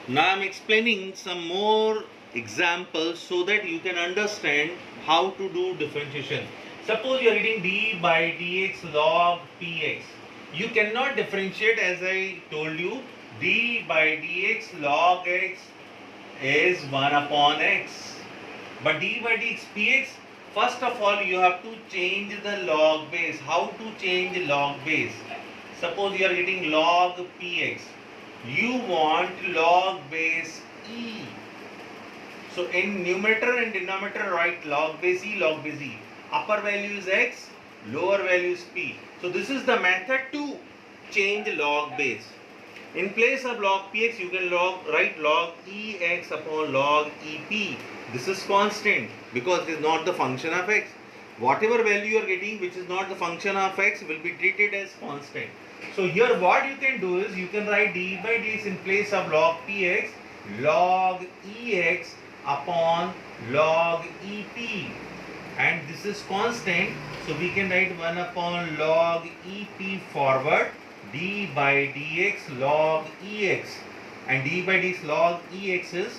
Now I'm explaining some more examples so that you can understand how to do differentiation. Suppose you are getting d by dx log px. You cannot differentiate, as I told you. D by dx log x is 1 upon x. But d by dx px, first of all you have to change the log base. How to change log base? Suppose you are getting log px. You want log base e. So in numerator and denominator write log base e, log base e. Upper value is x, lower value is p. So this is the method to change log base. In place of log px, you can write log ex upon log ep. This is constant because it is not the function of x. Whatever value you are getting which is not the function of x will be treated as constant. So here what you can do is you can write d by dx in place of log px, log ex upon log ep, and this is constant, so we can write 1 upon log ep forward, d by dx log ex, and d by dx log ex is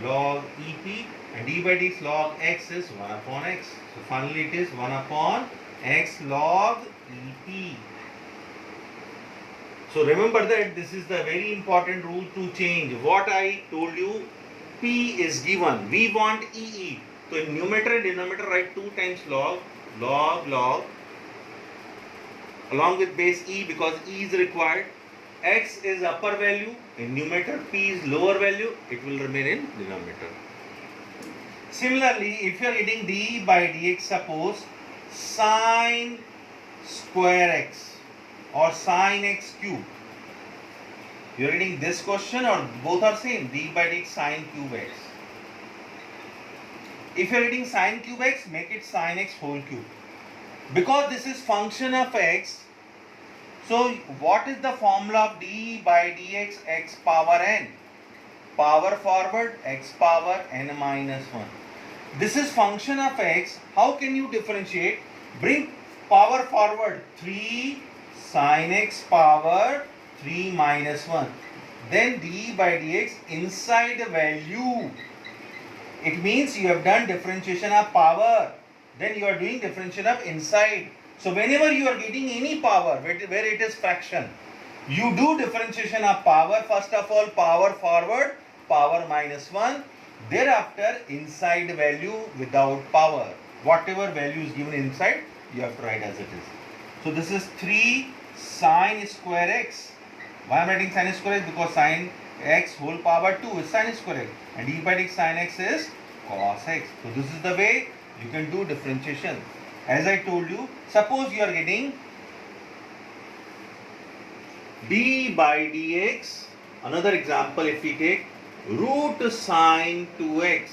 log ep, and d by dx log x is 1 upon x. So finally it is 1 upon x log ep. So remember that this is the very important rule to change. What I told you, p is given, we want ee. So in numerator and denominator write 2 times log, log, along with base e because e is required. X is upper value in numerator, p is lower value, it will remain in denominator. Similarly, if you are getting d by dx, suppose sine square x or sine x cube. You are getting this question or both are same, d by dx sine cube x. If you are getting sine cube x, make it sine x whole cube. Because this is function of x, so what is the formula of d by dx x power n? Power forward x power n minus 1. This is function of x. How can you differentiate? Bring power forward 3 sine x power 3 minus 1. Then d by dx inside the value. It means you have done differentiation of power. Then you are doing differentiation of inside. So whenever you are getting any power where it is fraction, you do differentiation of power. First of all, power forward, power minus 1. Thereafter, inside value without power. Whatever value is given inside, you have to write as it is. So this is 3 sine square x. Why am I writing sine square x? Because sine x whole power 2 is sine square x. And d by dx sine x is cos x. So this is the way you can do differentiation. As I told you, suppose you are getting d by dx, another example if we take root sine 2x.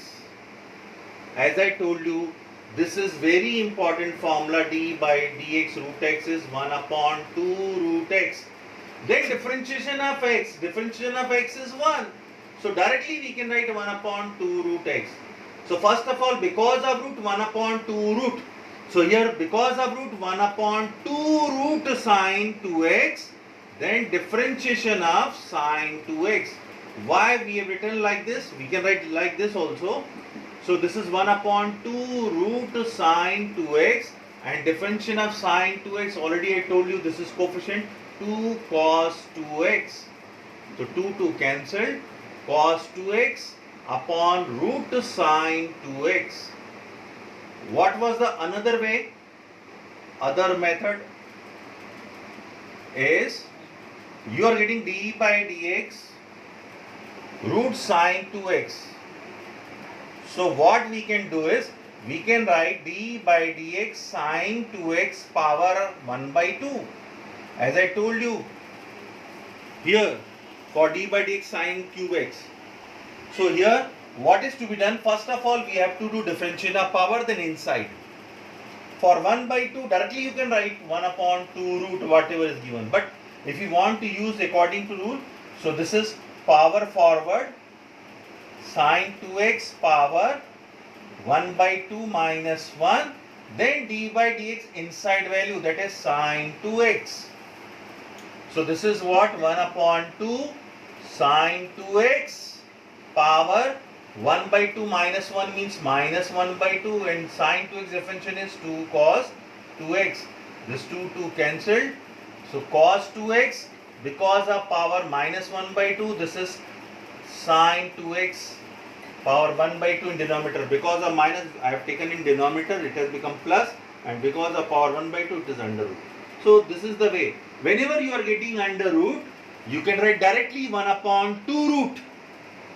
As I told you, this is very important formula, d by dx root x is 1 upon 2 root x. Then differentiation of x is 1. So directly we can write 1 upon 2 root x. So first of all, because of root 1 upon 2 root. So here because of root 1 upon 2 root sine 2x, then differentiation of sine 2x. Why we have written like this? We can write like this also. So this is 1 upon 2 root sine 2x, and differentiation of sine 2x, already I told you this is coefficient 2 cos 2x. So 2 cancelled, cos 2x upon root sine 2x. What was the another way? Other method is you are getting d by dx root sine 2x. So what we can do is we can write d by dx sine 2x power 1 by 2. As I told you here for d by dx sine cube x. So here what is to be done? First of all, we have to do differentiation of power, then inside. For 1 by 2, directly you can write 1 upon 2 root whatever is given. But if you want to use according to rule, so this is power forward sine 2x power 1 by 2 minus 1. Then d by dx inside value, that is sine 2x. So this is what? 1 upon 2 sine 2x power 1 by 2 minus 1 means minus 1 by 2, and sine 2x definition is 2 cos 2x. This 2 cancelled. So cos 2x, because of power minus 1 by 2, this is sine 2x power 1 by 2 in denominator. Because of minus, I have taken in denominator, it has become plus, and because of power 1 by 2, it is under root. So this is the way. Whenever you are getting under root, you can write directly 1 upon 2 root.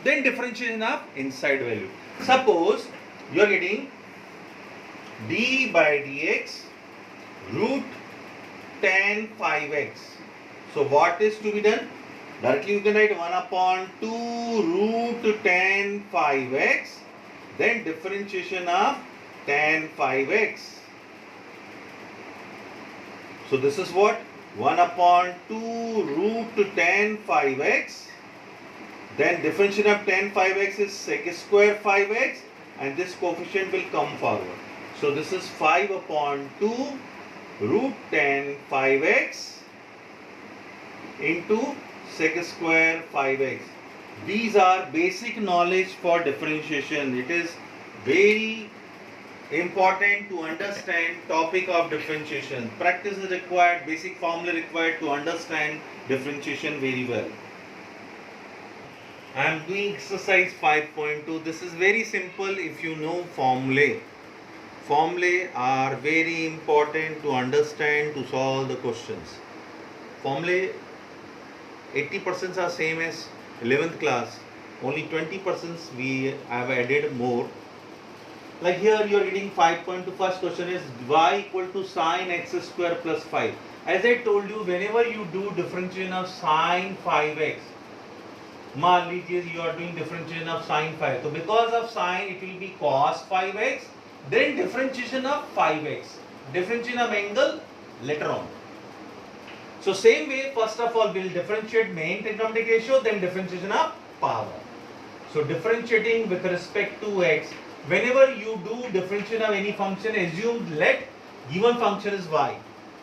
Then differentiation of inside value. Suppose you are getting d by dx root tan 5x. So what is to be done? Directly you can write 1 upon 2 root tan 5x. Then differentiation of tan 5x. So this is what? 1 upon 2 root tan 5x. Then differentiation of tan 5x is sec square 5x, and this coefficient will come forward. So this is 5 upon 2 root tan 5x into sec square 5x. These are basic knowledge for differentiation. It is very important to understand topic of differentiation. Practice is required, basic formula required to understand differentiation very well. I am doing exercise 5.2. This is very simple if you know formulae. Formulae are very important to understand to solve the questions. Formulae 80% are same as 11th class. Only 20% we have added more. Like here you are getting 5.2. First question is y equal to sine x square plus 5. As I told you, whenever you do differentiation of sine 5x, मान लीजिए you are doing differentiation of sine 5. So because of sine it will be cos 5x. Then differentiation of 5x. Differentiation of angle later on. So same way, first of all we'll differentiate main trigonometric ratio, then differentiation of power. So differentiating with respect to x. Whenever you do differentiation of any function, assume let given function is y.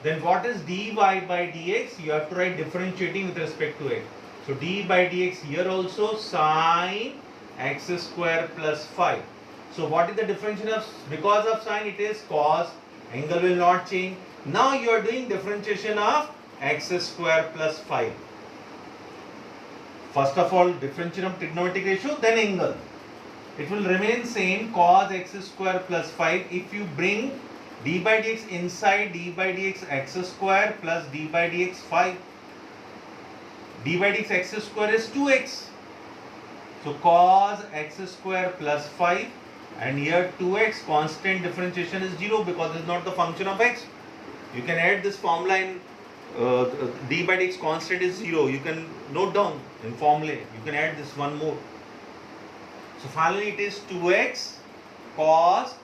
Then what is dy by dx? You have to write differentiating with respect to x. So d by dx here also sine x square plus 5. So what is the differentiation of, because of sine it is cos, angle will not change. Now you are doing differentiation of x square plus 5. First of all differentiation of trigonometric ratio, then angle. It will remain same, cos x square plus 5. If you bring d by dx inside, d by dx x square plus d by dx 5. d by dx x square is 2x. So cos x square plus 5, and here 2x, constant differentiation is 0 because it is not the function of x. You can add this formula in d by dx constant is 0. You can note down in formula. You can add this one more. So finally it is 2x cos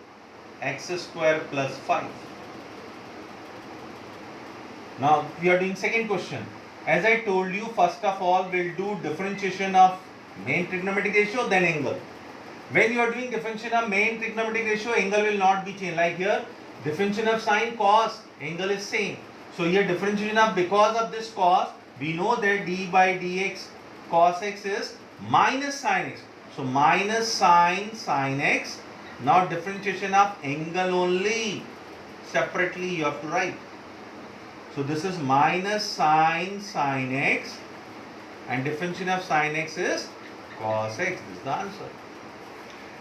x square plus 5. Now we are doing second question. As I told you, first of all we'll do differentiation of main trigonometric ratio, then angle. When you are doing differentiation of main trigonometric ratio, angle will not be changed. Like here, differentiation of sine cos, angle is same. So here differentiation of, because of this cos, we know that d by dx cos x is minus sine x. So minus sine x. Now differentiation of angle only, separately you have to write. So this is minus sine x, and differentiation of sine x is cos x. This is the answer.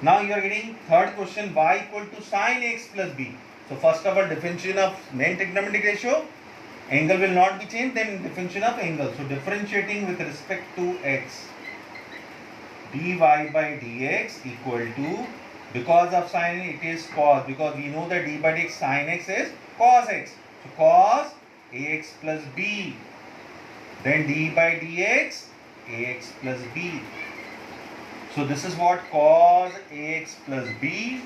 Now you are getting third question, y equal to sine x plus b. So first of all differentiation of main trigonometric ratio, angle will not be changed, then differentiation of angle. So differentiating with respect to x, dy by dx equal to, because of sine it is cos, because we know that d by dx sine x is cos x. So cos ax plus b, then d by dx ax plus b. So this is what cos ax plus b.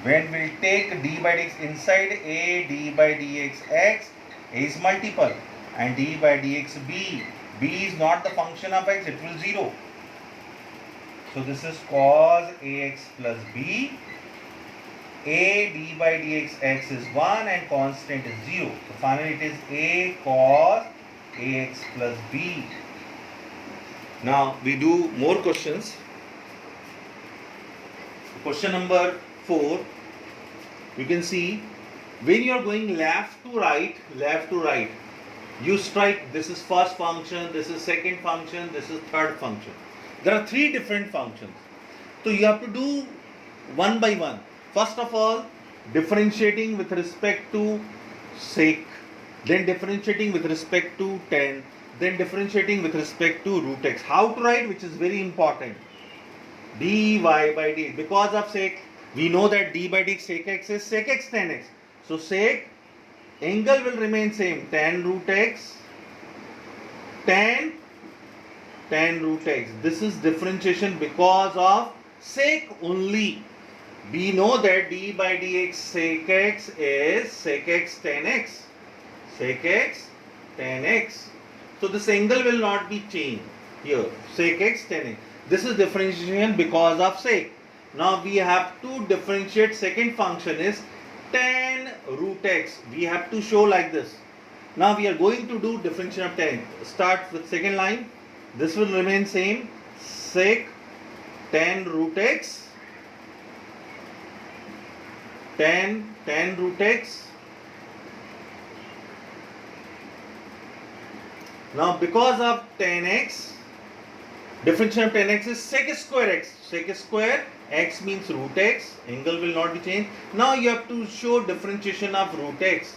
When we take d by dx inside a, d by dx x, a is multiple, and d by dx b, b is not the function of x, it will 0. So this is cos ax plus b. A d by dx x is 1 and constant is 0. So finally it is a cos ax plus b. Now we do more questions. Question number 4. You can see when you are going left to right, you strike this is first function, this is second function, this is third function. There are 3 different functions. So you have to do one by one. First of all, differentiating with respect to sec, then differentiating with respect to tan, then differentiating with respect to root x. How to write, which is very important. dy by dx. Because of sec, we know that d by dx sec x is sec x tan x. So sec angle will remain same, tan root x, tan root x. This is differentiation because of sec only. We know that d by dx sec x is sec x tan x. Sec x tan x. So this angle will not be changed here. Sec x tan x. This is differentiation because of sec. Now we have to differentiate. Second function is tan root x. We have to show like this. Now we are going to do differentiation of tan. Start with second line. This will remain same. Sec tan root x. Tan root x. Now because of tan x, differentiation of tan x is sec square x. Sec square x means root x. Angle will not be changed. Now you have to show differentiation of root x.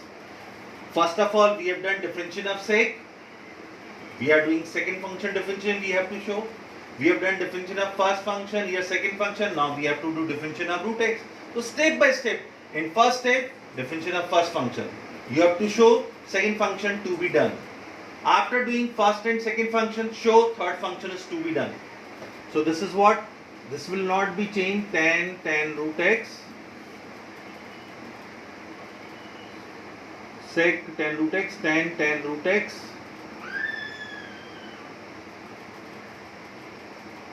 First of all, we have done differentiation of sec. We are doing second function differentiation. We have to show. We have done differentiation of first function. Here second function. Now we have to do differentiation of root x. So step by step. In first step, differentiation of first function. You have to show second function to be done. After doing first and second function, show third function is to be done. So this is what, this will not be changed. Tan root x, sec tan root x, tan root x,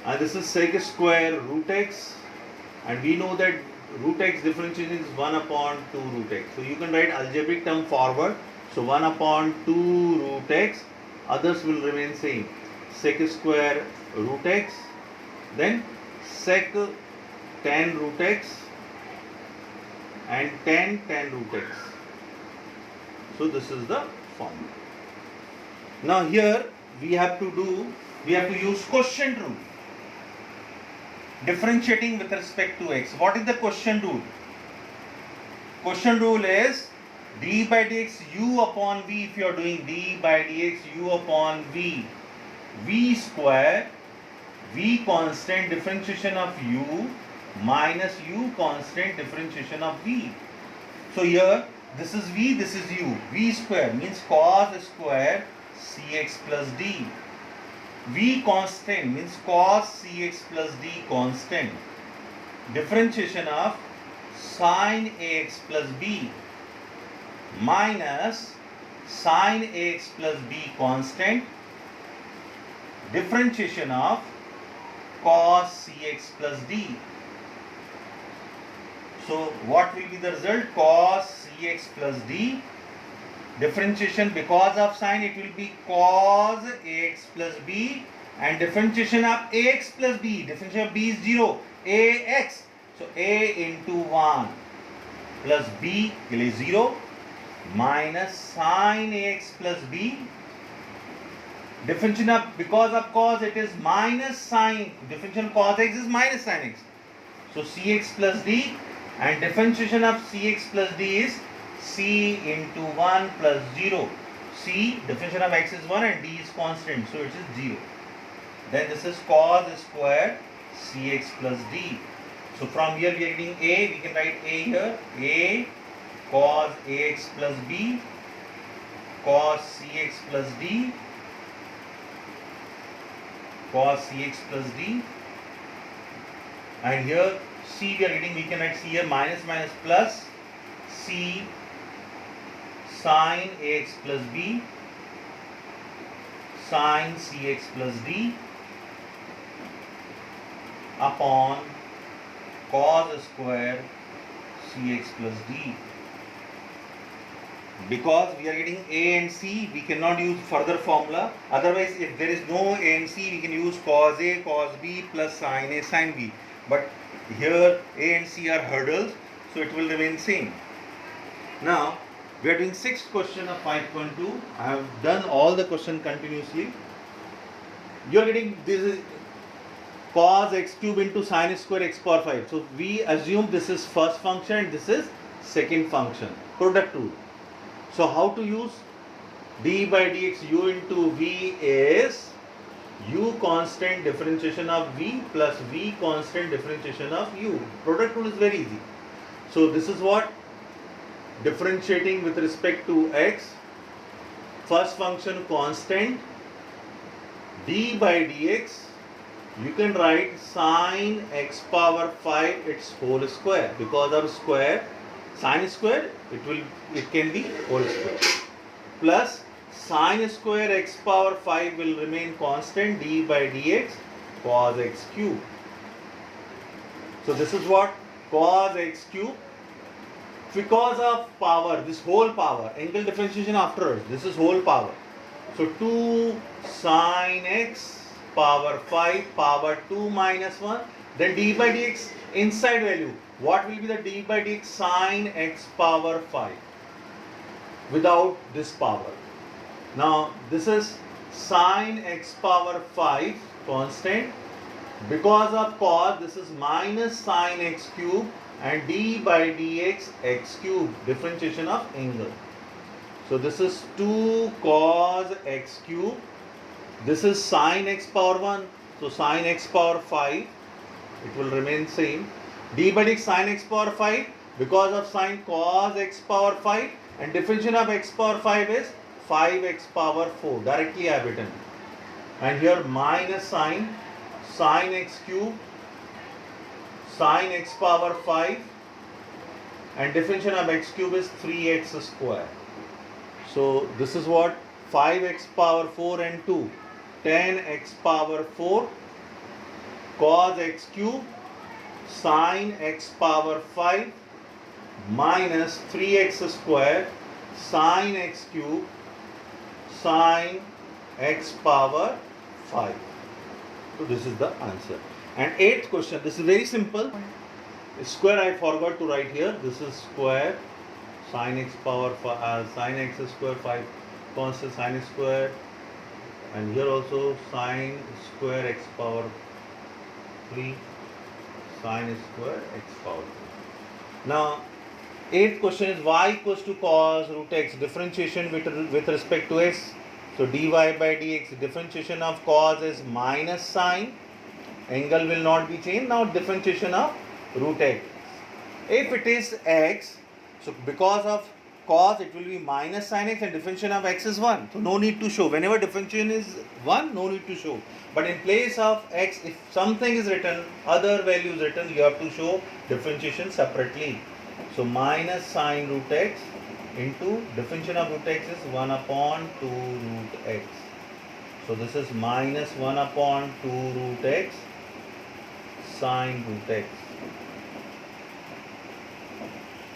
and this is sec square root x, and we know that root x differentiation is 1 upon 2 root x. So you can write algebraic term forward. So 1 upon 2 root x, others will remain same. Sec square root x, then sec tan root x and tan root x. So this is the formula. Now here we have to use quotient rule. Differentiating with respect to x. What is the quotient rule? Quotient rule is d by dx u upon v. If you are doing d by dx u upon v, v square, v constant differentiation of u minus u constant differentiation of v. So here this is v, this is u. V square means cos square cx plus d. V constant means cos cx plus d constant. Differentiation of sin ax plus b minus sin ax plus b constant. Differentiation of cos cx plus d. So what will be the result? Cos cx plus d. Differentiation because of sin, it will be cos ax plus b, and differentiation of ax plus b, differentiation of b is 0, ax. So a into 1 plus b is 0 minus sin ax plus b. Differentiation of, because of cos, it is minus sin. Differentiation of cos x is minus sin x. So cx plus d, and differentiation of cx plus d is c into 1 plus 0. C, differentiation of x is 1 and d is constant, so it is 0. Then this is cos square cx plus d. So from here we are getting a, we can write a here, a cos ax plus b, cos cx plus d, cos cx plus d, and here c we are getting, we can write c here minus plus c sin ax plus b, sin cx plus d upon cos square cx plus d. Because we are getting A and C, we cannot use further formula. Otherwise, if there is no A and C, we can use cos A, cos B plus sin A, sin B. But here A and C are hurdles, so it will remain same. Now, we are doing sixth question of 5.2. I have done all the question continuously. You are getting this is cos x cube into sin square x power 5. So, we assume this is first function and this is second function. Product rule. So how to use d by dx u into v is u constant differentiation of v plus v constant differentiation of u. Product rule is very easy. So this is what differentiating with respect to x, first function constant, d by dx, you can write sin x power 5 its whole square, because of square, sin square, it can be whole square, plus sin square x power 5 will remain constant, d by dx cos x cube. So this is what cos x cube, because of power, this whole power, angle differentiation afterwards, this is whole power. So 2 sin x power 5 power 2 minus 1, then d by dx inside value. What will be the d by dx sin x power 5 without this power? Now this is sin x power 5 constant, because of cos this is minus sin x cube, and d by dx x cube, differentiation of angle. So this is 2 cos x cube, this is sin x power 1, so sin x power 5, it will remain same. D by dx sin x power 5, because of sin cos x power 5, and differentiation of x power 5 is 5x power 4, directly I have written. And here minus sin x cube, sin x power 5, and differentiation of x cube is 3x square. So this is what 5x power 4 and 2, 10x power 4 cos x cube sin x power 5 minus 3x square sin x cube sin x power 5. So this is the answer. And eighth question, this is very simple. Square I forgot to write here. This is square sin x power sin x square 5 constant sin square, and here also sin square x power 3 sin square x power 3. Now eighth question is y equals to cos root x, differentiation with respect to x. So dy by dx, differentiation of cos is minus sin, angle will not be changed. Now differentiation of root x, if it is x, so because of cos it will be minus sin x, and differentiation of x is 1, so no need to show. Whenever differentiation is 1, no need to show. But in place of x, if something is written, other value is written, you have to show differentiation separately. So minus sin root x into differentiation of root x is 1 upon 2 root x. So this is minus 1 upon 2 root x sin root x.